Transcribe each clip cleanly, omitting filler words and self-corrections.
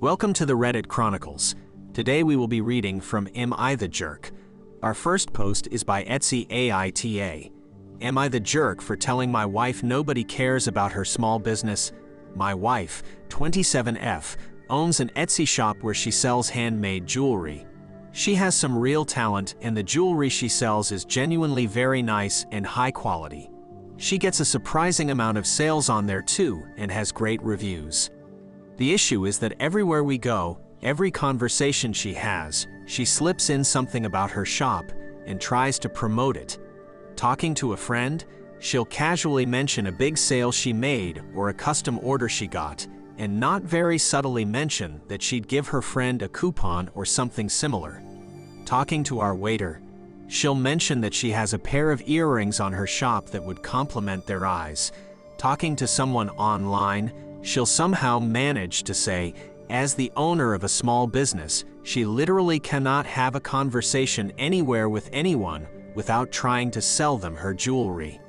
Welcome to the Reddit Chronicles. Today we will be reading from Am I the Jerk? Our first post is by Etsy AITA. Am I the jerk for telling my wife nobody cares about her small business? My wife, 27F, owns an Etsy shop where she sells handmade jewelry. She has some real talent and the jewelry she sells is genuinely very nice and high quality. She gets a surprising amount of sales on there too and has great reviews. The issue is that everywhere we go, every conversation she has, she slips in something about her shop and tries to promote it. Talking to a friend, she'll casually mention a big sale she made or a custom order she got, and not very subtly mention that she'd give her friend a coupon or something similar. Talking to our waiter, she'll mention that she has a pair of earrings on her shop that would complement their eyes. Talking to someone online, she'll somehow manage to say, as the owner of a small business, she literally cannot have a conversation anywhere with anyone without trying to sell them her jewelry.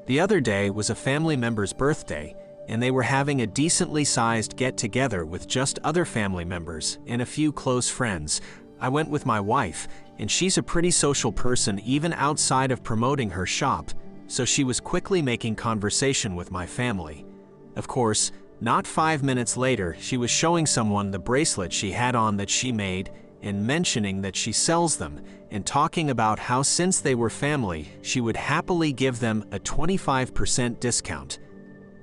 The other day was a family member's birthday, and they were having a decently sized get-together with just other family members and a few close friends. I went with my wife, and she's a pretty social person even outside of promoting her shop, so she was quickly making conversation with my family. Of course, not 5 minutes later, she was showing someone the bracelet she had on that she made and mentioning that she sells them and talking about how since they were family, she would happily give them a 25% discount.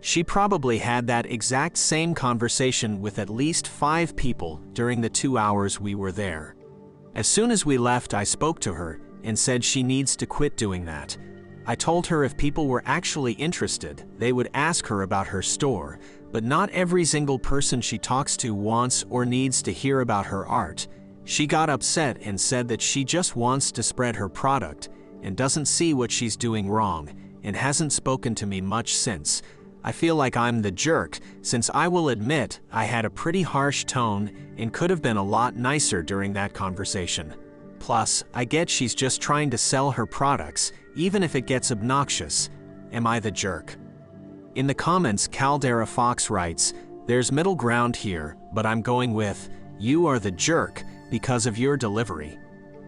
She probably had that exact same conversation with at least 5 people during the 2 hours we were there. As soon as we left, I spoke to her and said she needs to quit doing that. I told her if people were actually interested, they would ask her about her store, but not every single person she talks to wants or needs to hear about her art. She got upset and said that she just wants to spread her product and doesn't see what she's doing wrong and hasn't spoken to me much since. I feel like I'm the jerk since I will admit I had a pretty harsh tone and could have been a lot nicer during that conversation. Plus, I get she's just trying to sell her products, even if it gets obnoxious. Am I the jerk? In the comments, Caldera Fox writes, "There's middle ground here, but I'm going with, you are the jerk because of your delivery."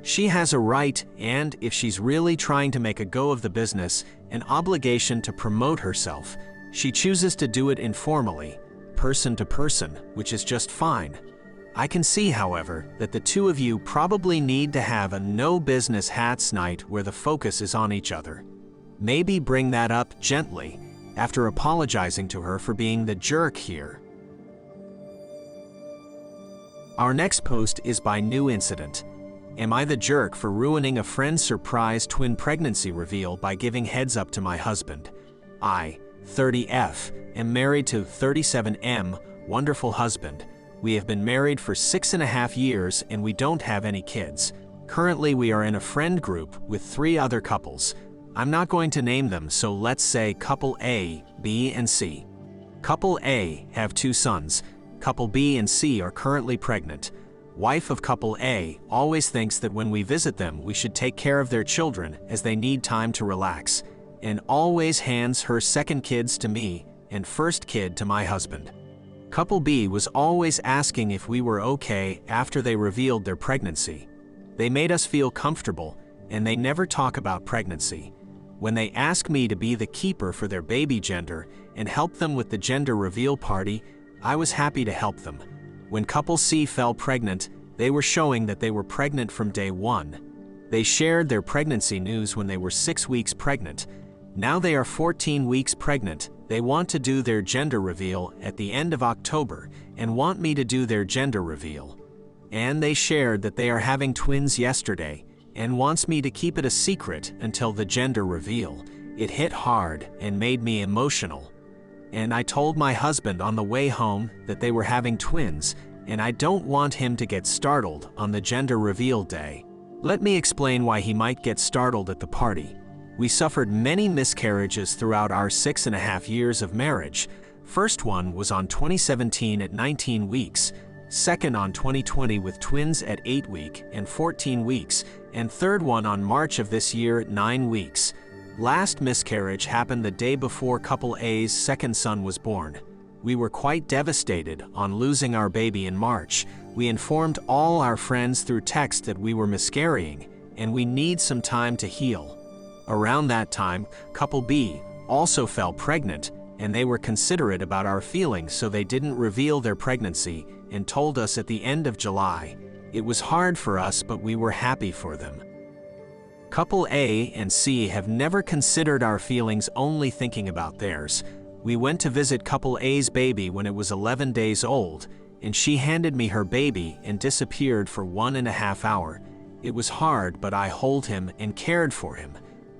She has a right and, if she's really trying to make a go of the business, an obligation to promote herself. She chooses to do it informally, person to person, which is just fine. I can see, however, that the two of you probably need to have a no business hats night where the focus is on each other. Maybe bring that up gently, after apologizing to her for being the jerk here. Our next post is by New Incident. Am I the jerk for ruining a friend's surprise twin pregnancy reveal by giving heads up to my husband? I, 30F, am married to 37M, wonderful husband. We have been married for 6.5 years and we don't have any kids. Currently we are in a friend group with 3 other couples. I'm not going to name them, so let's say couple A, B, and C. Couple A have 2 sons. Couple B and C are currently pregnant. Wife of couple A always thinks that when we visit them, we should take care of their children as they need time to relax, and always hands her second kids to me and first kid to my husband. Couple B was always asking if we were okay after they revealed their pregnancy. They made us feel comfortable, and they never talk about pregnancy. When they ask me to be the keeper for their baby gender and help them with the gender reveal party, I was happy to help them. When couple C fell pregnant, they were showing that they were pregnant from day 1. They shared their pregnancy news when they were 6 weeks pregnant. Now they are 14 weeks pregnant. They want to do their gender reveal at the end of October and want me to do their gender reveal. And they shared that they are having twins yesterday and wants me to keep it a secret until the gender reveal. It hit hard and made me emotional. And I told my husband on the way home that they were having twins, and I don't want him to get startled on the gender reveal day. Let me explain why he might get startled at the party. We suffered many miscarriages throughout our 6.5 years of marriage. First one was on 2017 at 19 weeks, second on 2020 with twins at 8 weeks and 14 weeks, and third one on March of this year at 9 weeks. Last miscarriage happened the day before couple A's second son was born. We were quite devastated on losing our baby in March. We informed all our friends through text that we were miscarrying and we need some time to heal. Around that time, couple B also fell pregnant, and they were considerate about our feelings, so they didn't reveal their pregnancy and told us at the end of July. It was hard for us, but we were happy for them. Couple A and C have never considered our feelings, only thinking about theirs. We went to visit couple A's baby when it was 11 days old, and she handed me her baby and disappeared for 1.5 hours. It was hard, but I held him and cared for him.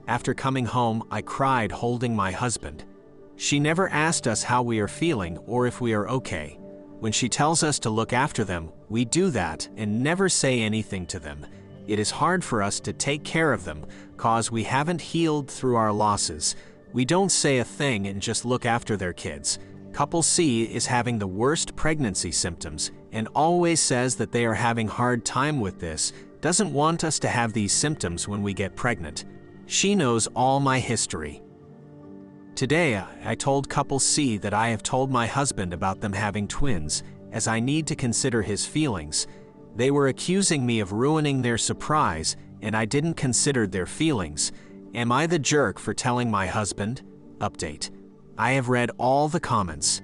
After coming home, I cried holding my husband. She never asked us how we are feeling or if we are okay. When she tells us to look after them, we do that and never say anything to them. It is hard for us to take care of them, cause we haven't healed through our losses. We don't say a thing and just look after their kids. Couple C is having the worst pregnancy symptoms and always says that they are having hard time with this, doesn't want us to have these symptoms when we get pregnant. She knows all my history. Today, I told couple C that I have told my husband about them having twins, as I need to consider his feelings. They were accusing me of ruining their surprise, and I didn't consider their feelings. Am I the jerk for telling my husband? Update. I have read all the comments.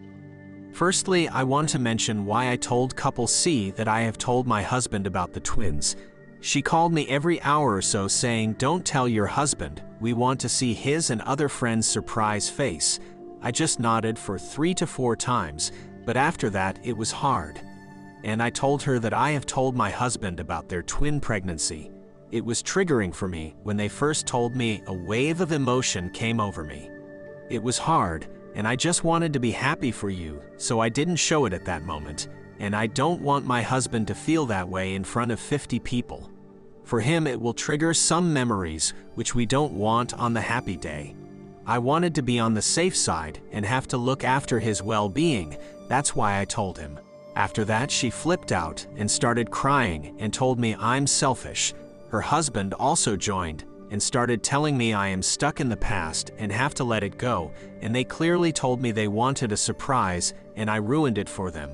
Firstly, I want to mention why I told couple C that I have told my husband about the twins. She called me every hour or so saying, "Don't tell your husband, we want to see his and other friends' surprise face." I just nodded for 3 to 4 times, but after that it was hard. And I told her that I have told my husband about their twin pregnancy. It was triggering for me. When they first told me, a wave of emotion came over me. It was hard, and I just wanted to be happy for you, so I didn't show it at that moment. And I don't want my husband to feel that way in front of 50 people. For him, it will trigger some memories, which we don't want on the happy day. I wanted to be on the safe side and have to look after his well-being. That's why I told him. After that, she flipped out and started crying and told me I'm selfish. Her husband also joined and started telling me I am stuck in the past and have to let it go, and they clearly told me they wanted a surprise and I ruined it for them.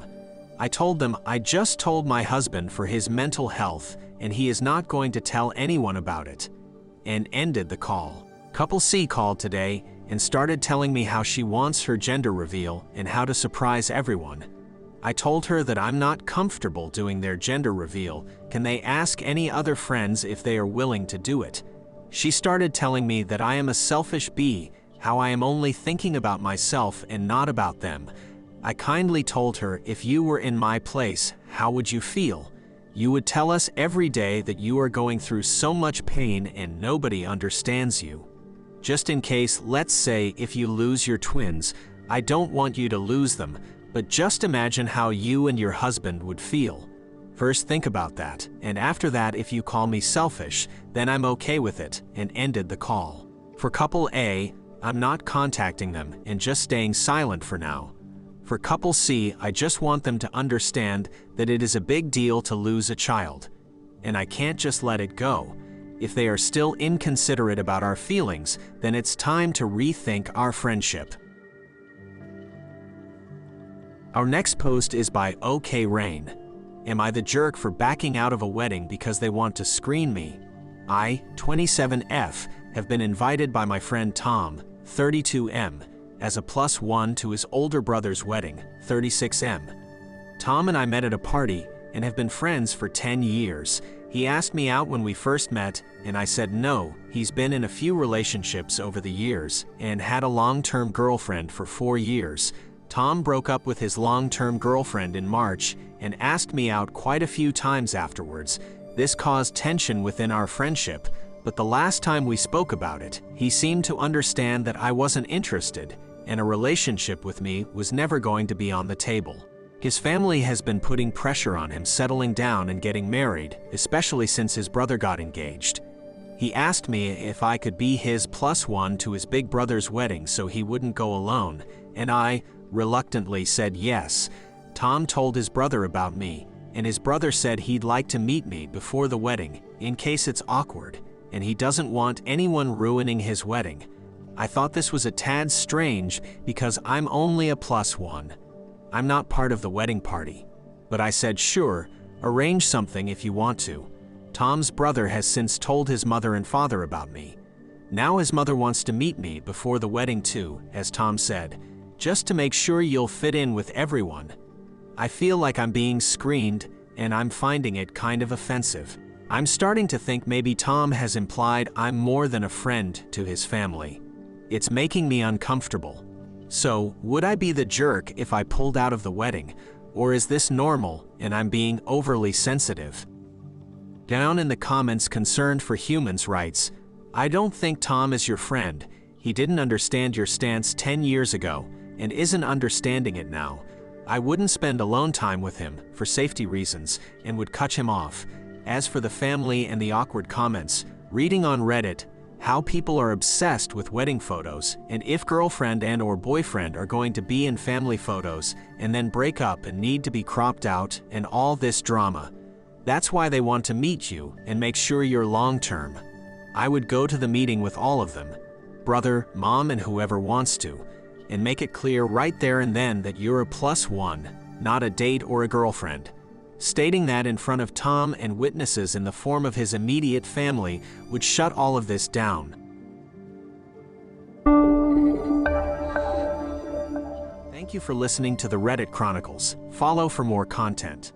I told them I just told my husband for his mental health and he is not going to tell anyone about it, and ended the call. Couple C called today and started telling me how she wants her gender reveal and how to surprise everyone. I told her that I'm not comfortable doing their gender reveal. Can they ask any other friends if they are willing to do it? She started telling me that I am a selfish bee, how I am only thinking about myself and not about them. I kindly told her, if you were in my place, how would you feel? You would tell us every day that you are going through so much pain and nobody understands you. Just in case, let's say if you lose your twins, I don't want you to lose them, but just imagine how you and your husband would feel. First think about that, and after that if you call me selfish, then I'm okay with it, and ended the call. For couple A, I'm not contacting them and just staying silent for now. For couple C, I just want them to understand that it is a big deal to lose a child, and I can't just let it go. If they are still inconsiderate about our feelings, then it's time to rethink our friendship. Our next post is by OK Rain. Am I the jerk for backing out of a wedding because they want to screen me? I, 27F, have been invited by my friend Tom, 32M, as a +1 to his older brother's wedding, 36M. Tom and I met at a party and have been friends for 10 years. He asked me out when we first met, and I said no. He's been in a few relationships over the years and had a long-term girlfriend for 4 years. Tom broke up with his long-term girlfriend in March and asked me out quite a few times afterwards. This caused tension within our friendship, but the last time we spoke about it, he seemed to understand that I wasn't interested, and a relationship with me was never going to be on the table. His family has been putting pressure on him settling down and getting married, especially since his brother got engaged. He asked me if I could be his +1 to his big brother's wedding so he wouldn't go alone, and I reluctantly said yes. Tom told his brother about me, and his brother said he'd like to meet me before the wedding, in case it's awkward, and he doesn't want anyone ruining his wedding. I thought this was a tad strange because I'm only a +1. I'm not part of the wedding party. But I said, sure, arrange something if you want to. Tom's brother has since told his mother and father about me. Now his mother wants to meet me before the wedding too, as Tom said, just to make sure you'll fit in with everyone. I feel like I'm being screened, and I'm finding it kind of offensive. I'm starting to think maybe Tom has implied I'm more than a friend to his family. It's making me uncomfortable. So, would I be the jerk if I pulled out of the wedding, or is this normal and I'm being overly sensitive? Down in the comments concerned for humans writes, I don't think Tom is your friend. He didn't understand your stance 10 years ago and isn't understanding it now. I wouldn't spend alone time with him for safety reasons and would cut him off. As for the family and the awkward comments, reading on Reddit how people are obsessed with wedding photos and if girlfriend and or boyfriend are going to be in family photos and then break up and need to be cropped out and all this drama. That's why they want to meet you and make sure you're long-term. I would go to the meeting with all of them, brother, mom, and whoever wants to, and make it clear right there and then that you're a +1, not a date or a girlfriend. Stating that in front of Tom and witnesses in the form of his immediate family would shut all of this down. Thank you for listening to the Reddit Chronicles. Follow for more content.